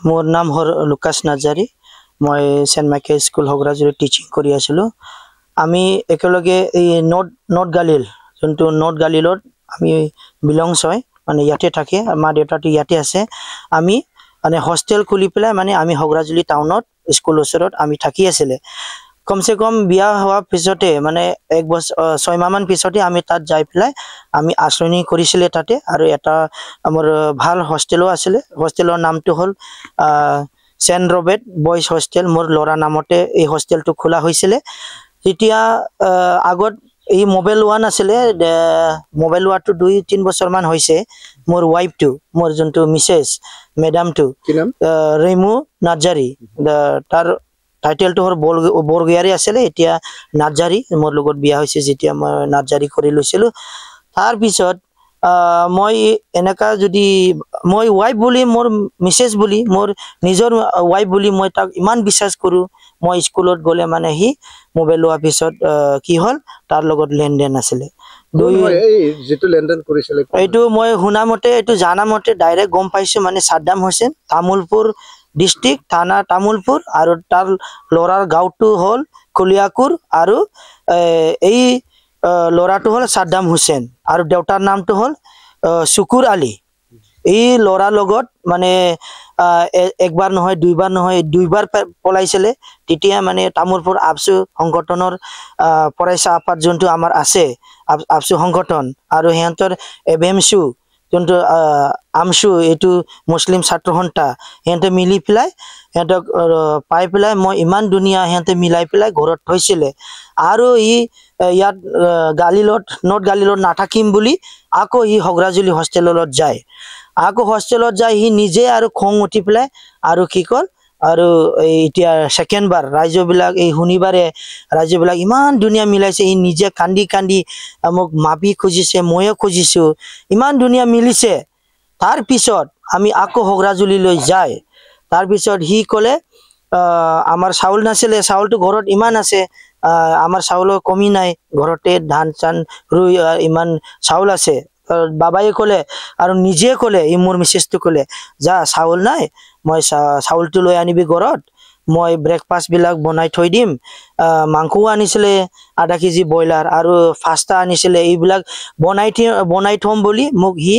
मोर नाम हर लुकास नार्जारी मैं Saint Michael school हगराजुरी teaching करि आछिलो आमी एकेलगे नॉर्थ नॉर्थ गालिल जोंतु नॉर्थ गालिलत आमी बिलंगस হয় মানে ইয়াতে থাকে মা দেউতাটো ইয়াতে আছে আমি মানে হোস্টেল খুলি পেলাই মানে আমি হগৰাজুলি টাউনত স্কুল ওচৰত আমি থাকি আছিলে कम से कम बिया हुआ पिछते माने एक बस 6 माह मान पिछते आमी तात जाय पेलाय आमी आश्रयनी करिसिले ताते आरो एटा आमर ভাল हॉस्टेलो आছিলে हॉस्टेलर नामটো হল सेंट रबर्ट बॉयज हॉस्टेल मोर लरा नामते এই हॉस्टेलটো খোলা হৈছিলে এতিয়া আগত এই মোবাইল ওয়ান আছিলে মোবাইল ওয়াটো 2-3 বছৰ মান হৈছে मोर वाइफ टू मोर जंतु मिसेस मैडम टू रेमू नार्जारी तार टाइटल तो हर बोरगियारी आছিলে এতিয়া নাৰ্জাৰী মোৰ লগত বিয়া হৈছে যেতিয়া মই নাৰ্জাৰী কৰি লৈছিলো তাৰ পিছত মই এনেকা যদি মই ওয়াইফ বুলি মোৰ মিসেস বুলি মোৰ নিজৰ ওয়াইফ বুলি মই তাক ইমান বিশ্বাস কৰো মই স্কুলত গলে মানে হি মোবাইল অফিসত কি হল তাৰ লগত লেনদেন আছিলে এই যেটো লেনদেন কৰিছিলে এইটো মই শুনা মতে এইটো জানা মতে ডাইৰেক্ট গম পাইছো মানে সাদ্দাম হোসেন তামুলপুৰ डिस्ट्रिक्ट थाना तामुलपुर और तार लोरार गाँव हल कलियाकुर और लोरा हल साद्दाम हुसैन और देउतार नाम तो हल शुकुर आली लोरा लगत माने एक बार নহয় दुईबार पलाइছিলে तितिया माने तामुलपुर आबसु संगठনৰ পৰাইছা আপাত যোনটো আমাৰ আছে আবসু সংগঠন আৰু হেঁতৰ এভেমসু जोंतो आमसु एटू मुस्लिम छात्र हंता हेंते मिली पिलाय हेंतक पाइ पिलाय মই ইমান দুনিয়া হেঁতে মিলাই পিলাই ঘৰত থৈছিলে আৰু ইয়াত গালিলত নট গালিলত নাথাকিম বুলি আকো হগৰাজুলি হস্টেলত যায় আকো হস্টেলত যায় নিজে আৰু খং উঠি পিলাই আৰু কি কল আৰু এতিয়া সেকেন্ড বাৰ ৰাজ্যবিলাক এই শুনিবাৰে ৰাজ্যবিলাক ইমান দুনিয়া মিলাইছে নিজে কান্দি কান্দি মোক মাপি খুজিছে ময়ো খুজিছো ইমান দুনিয়া মিলিছে তাৰ পিছত আমি আকো হগৰাজুলি লৈ যায় তাৰ পিছত হি কলে আমাৰ চাউল নাছিলে চাউলটো ঘৰত ইমান আছে আমাৰ চাউলৰ কমি নাই ঘৰতে ধান চান ৰুই ইমান চাউল আছে বাবাই কলে আৰু নিজে কলে মোৰ মিসেসটো কলে যা চাউল নাই মই চাউলটো লৈ আনিবি ঘৰত মই ব্ৰেকফাষ্ট বিলাক বনাই থৈ দিম মাংসও আনিছিলে আধা কেজি বয়লাৰ আৰু ফাস্তা আনিছিলে এইবিলাক বনাই থম বুলি মোক হি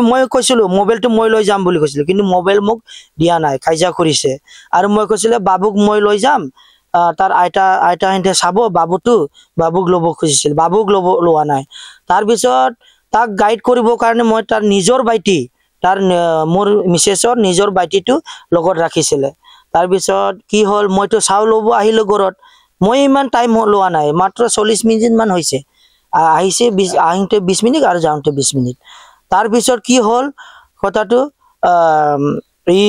মই কৈছিলো মোবাইলটো মই লৈ যাম বুলি কৈছিলো কিন্তু মোবাইল মোক দিয়া নাই কাইজা কৰিছে আৰু মই কৈছিলে বাবুক মই লৈ যাম तार आइटा हेंते साबो बाबुक लब खुजिছিল बाबुक लोৱা নাই तार पिছত ताक गाइड करिबो कारणे মই तार নিজৰ বাইটি तार मोर मिसेसर নিজৰ বাইটিটো লগত ৰাখিছিলে तार पिছত কি হল মইতো চাউ লব আহিলো ঘৰত মই ইমান টাইম লোৱা নাই মাত্ৰ 40 মিনিট মান হৈছে আহিছে 20 মিনিট আৰু যাওঁতে 20 মিনিট तार पिছত কি হল কথাটো এই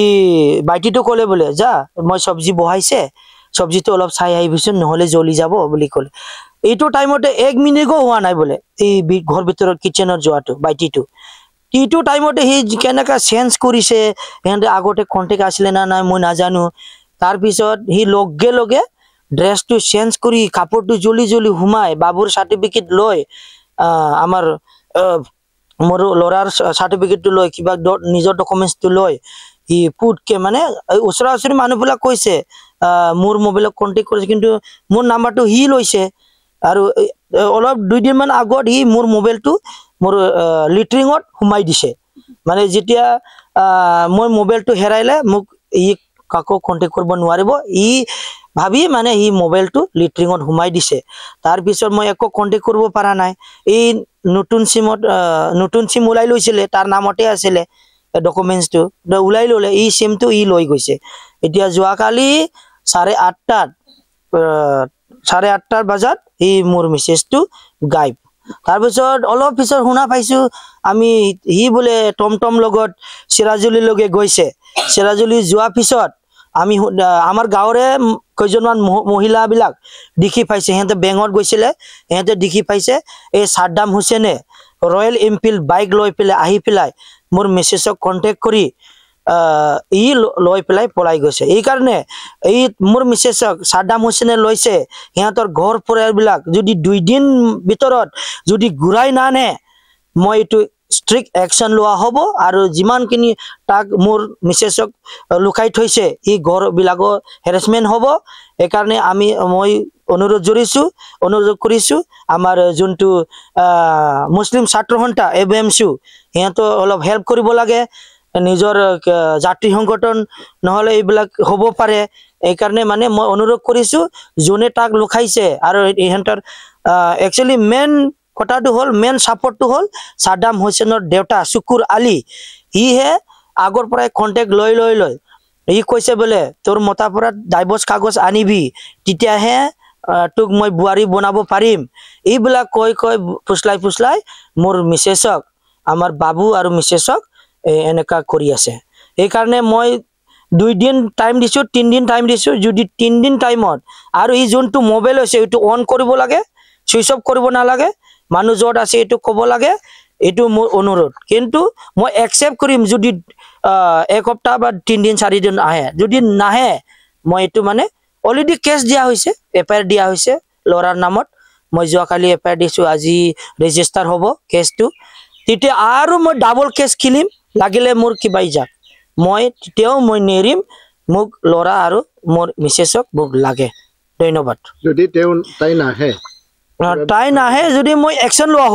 বাইটিটো কলে বলে যা মই সবজি বহাইছে सब्जी तो अलग चाय आइबिसोन নহলে জ্বলি যাব বুলি কলে এইটো টাইমতে 1 মিনিটও হোৱা নাই বলে এই ঘৰ ভিতৰত কিচেনৰ যোৱাটো বাইটিটো এইটো টাইমতে হি কেনেকা সেন্স কৰিছে হেঁতে আগতে কন্টেক্ট আসলে না নাই মই নাজানো তাৰ পিছত হি লগে লগে ড্ৰেছটো চেঞ্জ কৰি কাপড়টো জলি জলি হুমাই বাবুৰ সাৰ্টিফিকেট লৈ আমাৰ মোৰ লৰাৰ সাৰ্টিফিকেটটো লৈ কিবা নিজৰ ডকুমেন্টটো লৈ ই পুট के माने उसरा उसरी मानुबला কৈছে मोर मोबाइल कन्टेक्ट কৰিছে কিন্তু मोर নাম্বাৰটো হি লৈছে আৰু অলপ 2 দিন মান আগত হি मोर মোবাইলটো मोर লিট্ৰিঙত হুমাই দিছে মানে যেতিয়া মই মোবাইলটো হেৰাইলে মোক ই কাকো কন্টেক্ট কৰিব নোৱাৰিব ই ভাবি মানে হি মোবাইলটো লিট্ৰিঙত হুমাই দিছে তাৰ পিছত মই একো কন্টেক্ট কৰিব পাৰা নাই এই নতুন সিম উলাই লৈছিলে তাৰ নামতে আছিল डॉक्यूमेंट्स तो उलाई लले ई सिम तो ई लई गइसे এতিয়া যোৱাকালি 8:30 বজাত ই মোর মেসেজ তো গায়ব তার পিছত অলপ পিছত শুনা পাইছো আমি হি বলে টমটম লগত সিরাজুলি লগে গইছে সিরাজুলি যোৱা পিছত আমি আমাৰ গাঁৱৰে কয়জনমান মহিলা বিলাক দেখি পাইছে হেঁতে বেংগত গৈছিলে হেঁতে দেখি পাইছে এই সাদ্দাম হুসেনে रॉयल एनफील्ड बाइक लय पेले आही पेलाय मोर मेसेजक कन्टेक्ट करी ই লয় পেলাই পলাই গৈছে এই কাৰণে এই মোৰ মিসেসক সাদ্দাম হোসেনে লইছে হেঁতৰ ঘৰ পৰিয়াল বিলাক যদি 2 দিন ভিতৰত যদি ঘুৰাই না নে মই এটো strict action লোৱা হ'ব আৰু যিমানখিনি তাক মোৰ মিছেছক লুকাই থৈছে ই ঘৰ বিলাকৰ হেৰাসমেন্ট হ'ব একাৰণে মই অনুৰোধ কৰিছো আমাৰ যোনটো মুছলিম ছাত্ৰ সন্থা এবিএমসি হেতো অলপ হেল্প কৰিব লাগে নিজৰ জাতি সংগঠন নহলে এইবিলাক হ'ব পাৰে এইকাৰণে মানে মই অনুৰোধ কৰিছো জোনে তাক লুকাইছে আৰু ইহঁতৰ একচুয়ালি মেন কথাটো হল মেন সাপোৰ্টটো হল সাদ্দাম হুসেনৰ দেউতা শুকুৰ আলী ইহে আগৰ পৰাই কন্টেক্ট লৈ ই কৈছে বলে তোৰ মতাৰ পৰা ডাইভৰ্স কাগজ আনিবি তেতিয়াহে তোক মই বুৱাৰী বনাব পাৰিম এইবিলাক কৈ ফুসলাই মোৰ মিছেছক আমাৰ বাবু আৰু মিছেছক এনেকা কৰি আছে এই কাৰণে মই 2 দিন টাইম দিছো 3 দিন টাইম দিছো যদি 3 দিন টাইমত আৰু ই যোনটো মোবাইল আছে এটো অন কৰিব লাগে সুইচ অফ কৰিব নালাগে মানুহ যত আছে এটো কব লাগে এটো মোৰ অনুৰোধ কিন্তু মই একসেপ্ট কৰিম যদি এক সপ্তাহ বা 3 দিন 4 দিন আহে যদি নাহে মই এটো মানে অলৰেডি কেছ দিয়া হৈছে এফআইআৰ দিয়া হৈছে লৰাৰ নামত মই যোৱাকালি এফআইআৰ দিছো আজি ৰেজিষ্টাৰ হ'ব কেছটো তেতিয়া আৰু মই ডাবল কেছ খিলিম লাগিলে মোৰ কিবাই যাক মই তেতিয়াও মই নেৰিম মোক লৰা আৰু মোৰ মিছেছক মোক লাগে ধন্যবাদ যদি তাই নাহে যদি মই একশন লোৱা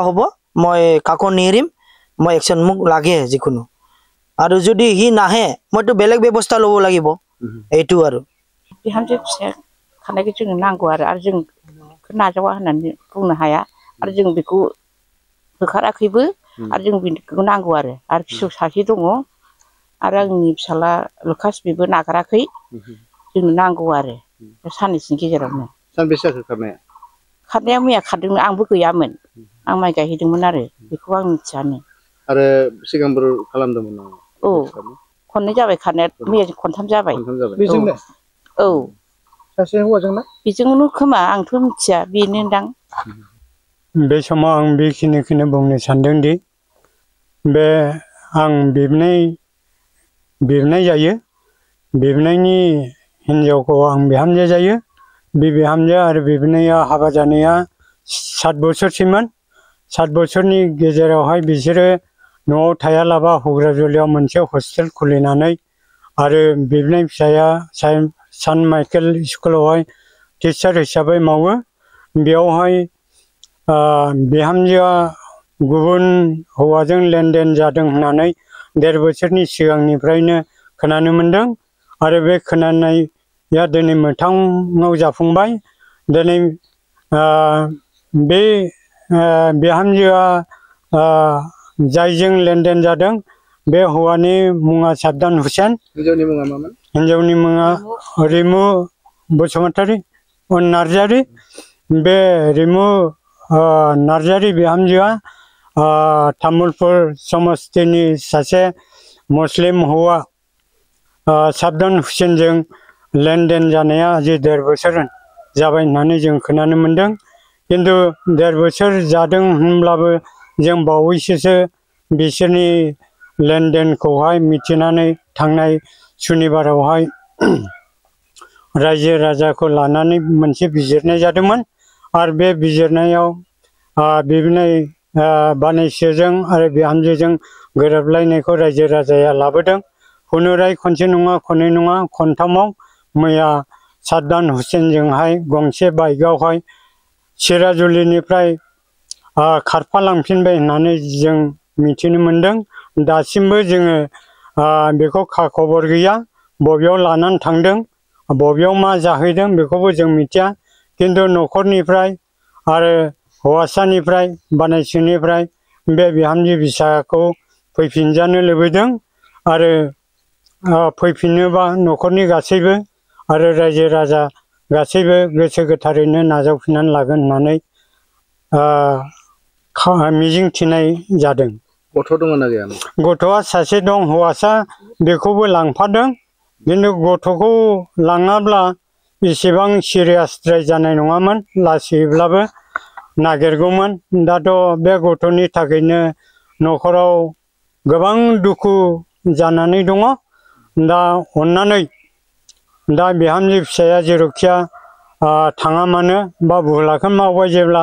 হ'ব মই কাকো নেৰিম মই একশন মোক লাগে যিকোনো আৰু যদি হি নাহে মইতো বেলেগ ব্যৱস্থা লব লাগিব এইটো আৰু बिहामजो फिसा खानायखौ जोंनो नांगौ आरो जों नाजावा होननानै बुंनो हाया आरो जों बेखौ होखाराखैबो आरो जों बेखौ नांगौ आरो फिसौ सासे दङ आरो आंनि फिसाला लुकास बेबो नागाराखै जोंनो नांगौ आरो साननैसोनि गेजेरावनो सानबेसे खारनाया खारनाया मैया खारदोंमोन आंबो गैयामोन आं माइ गायहैदोंमोन आरो बेखौ आं मिथियानो आरो सिगांबो खालामदोंमोन औ खननै जाबाय खारनाया मैया खनथाम जाबाय बेजोंनो औ सासे हौवाजोंना बेजोंनो खोमा आंथ' मिथिया बेनोदां बे समाव आं बेखिनिखौनो बुंनो सानदों दि बे आं बिबनाय जायो बिबनायनि हिनजावखौ आं बिहामजो जायो बे बिहामजो आरो बिबनाया हाबा जानाया 7 बोसोरसिममोन 7 बोसोरनि गेजेरावहाय बिसोरो न'आव थायालाबा हुग्राजुलियाव मोनसे हस्टेल खुलिनानै आरो बिबनाय फिसाया सान माइकेल स्कुलावहाय टिचार हिसाबै मावो बेयावहाय बिहामजोआ गुबुन हौवाजों लेनदेन जादों होननानै 1.5 बोसोरनि सिगांनिफ्रायनो खोनानो मोनदों आरो बे खोनानाया दिनै मोगथाङाव जाफुंबाय दिनै बे बिहामजोआ जायजों लेनदेन जादों बे हौवानि मुङा साद्दाम हुसेन हिनजावनि मुङा मामोन हिनजावनि मुङा रिमु बसुमतारी नार्जारी बे रिमु नार्जारी बिहामजोआ तामुलपुर समस्तिनि सासे मुस्लिम हौवा साद्दाम हुसेनजों लेनदेन जानाया जे 1.5 बोसोर जाबाय होननानै जों खोनानो मोनदों किन्तु 1.5 बोसोर जादों होनब्लाबो जों बावैसोसो बिसोरनि लेनदेनखौहाय मिथिनानै थांनाय सुनिबारावहाय रायजो राजाखौ लानानै मोनसे बिजिरनाय जादोंमोन आरो बे बिजिरनायाव बिबनाय बानायसोजों आरो बिहामजोजों गोरोबलायनायखौ रायजो राजाया लाबोदों हुनुराय खनसे नङा खननै नङा खनथामाव मैया साद्दाम हुसेनजोंहाय गंसे बाइकआवहाय सिराजुलिनिफ्राय खारफालांफिनबाय होननानै जों मिथिनो मोनदों दासिमबो जोङो बेखौ खबर गैया बबेयाव लानानै थांदों बबेयाव मा जाहैदों बेखौबो जों मिथिया किन्तु न'खरनिफ्राय आरो हौवासानिफ्राय बानायसोनिफ्राय बे बिहामजो फिसाखौ फैफिनजानो लुबैदों आरो फैफिनोबा न'खरनि गासैबो आरो रायजो राजा गासैबो गोसो गोथारैनो नाजावफिननानै लागोन होननानै मिजिं थिनाय जादों गथ' दङना गैया गथ'आ सासे दं हौवासा बेखौबो लांफादों किन्तु गथ'खौ लाङाब्ला एसेबां सिरियासद्राय जानाय नङामोन लासैब्लाबो नागिरगौमोन दाथ' बे गथ'नि थाखायनो न'खराव गोबां दुखु जानानै दङ दा अननानै दा बिहामजो फिसाया जेरावखिया थाङा मानो बा भुलाखौनो मावबाय जेब्ला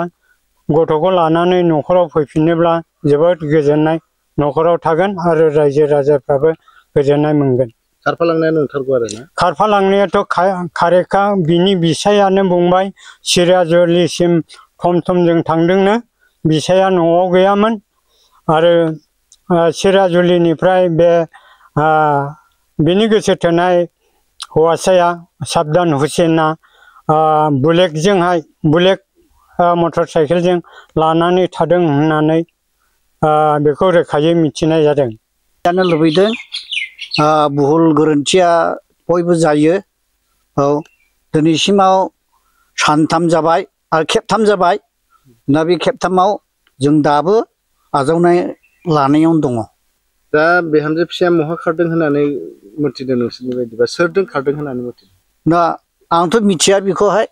गथ'खौ लानानै न'खराव फैफिनोब्ला जोबोद गोजोननाय न'खराव थागोन आरो रायजो राजाफ्राबो गोजोननाय मोनगोन। खारफालांनाया नंथारगौ आरो ना? खारफालांनायाथ' खारेखा बिनि बिसायानो बुंबाय सिराजुलिसिम थम थमजों थांदोंनो बिसाया न'आव गैयामोन आरो सिराजुलिनिफ्राय बे बिनि गोसो थोनाय हौवासाया साबदान हुसेना बुलेट मटर साइकेलजों लानानै थादों होननानै बेखौ रोखायै मिथिनाय जादों। जानो लुबैदों भुल गोरोन्थिया बयबो जायो। औ दिनैसिमाव सानथाम जाबाय आरो खेबथाम जाबाय। दा बे खेबथामाव जों दाबो आजावनाय लानायावनो दङ। दा बिहामजो फिसाया बहा खारदों होननानै मिथिदों नोंसोरनि बायदिबा सोरजों खारदों होननानै मिथिदों? दा आंथ' मिथिया बेखौहाय।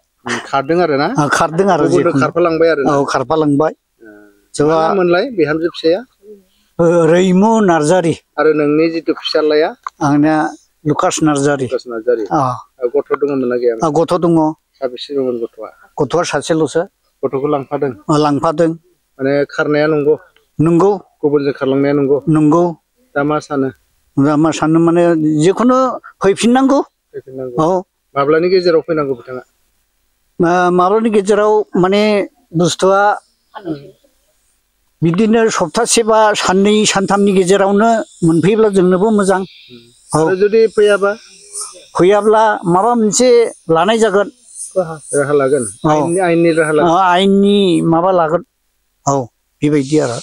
खारदों आरो ना? खारदों आरो खारफालांबाय आरो। औ खारफालांबाय। मा नाममोनलाय बिहामजो फिसाया? रैमु नार्जारि। आरो नोंनि जिथु फिसालाया? आंना लुकास नार्जारि। लुकास नार्जारि। गथ' दङमोन ना गैयामोन? गथ' दङ। साबेसे दंमोन गथ'आ? गथ'आ सासेल'सो। गथ'खौ लांफादों? लांफादों। माने खारनाया नंगौ? नंगौ। गुबुनजों खारलांनाया नंगौ? नंगौ। दा मा सानो? दा मा सानो माने जिखुनु फैफिननांगौ। फैफिननांगौ। औ। माब्लानि गेजेराव फैनांगौ बिथाङा? माब्लानि गेजेराव माने बुस्थुआ बिदिनो सप्तासे बा साननै सानथामनि गेजेरावनो मोनफैब्ला जोंनोबो मोजां। आरो जुदि फैयाब्ला माबा मोनसे लानाय जागोन। राहा लागोन? आयेननि राहा लागोन? आयेननि माबा लागोन। औ बेबायदि आरो।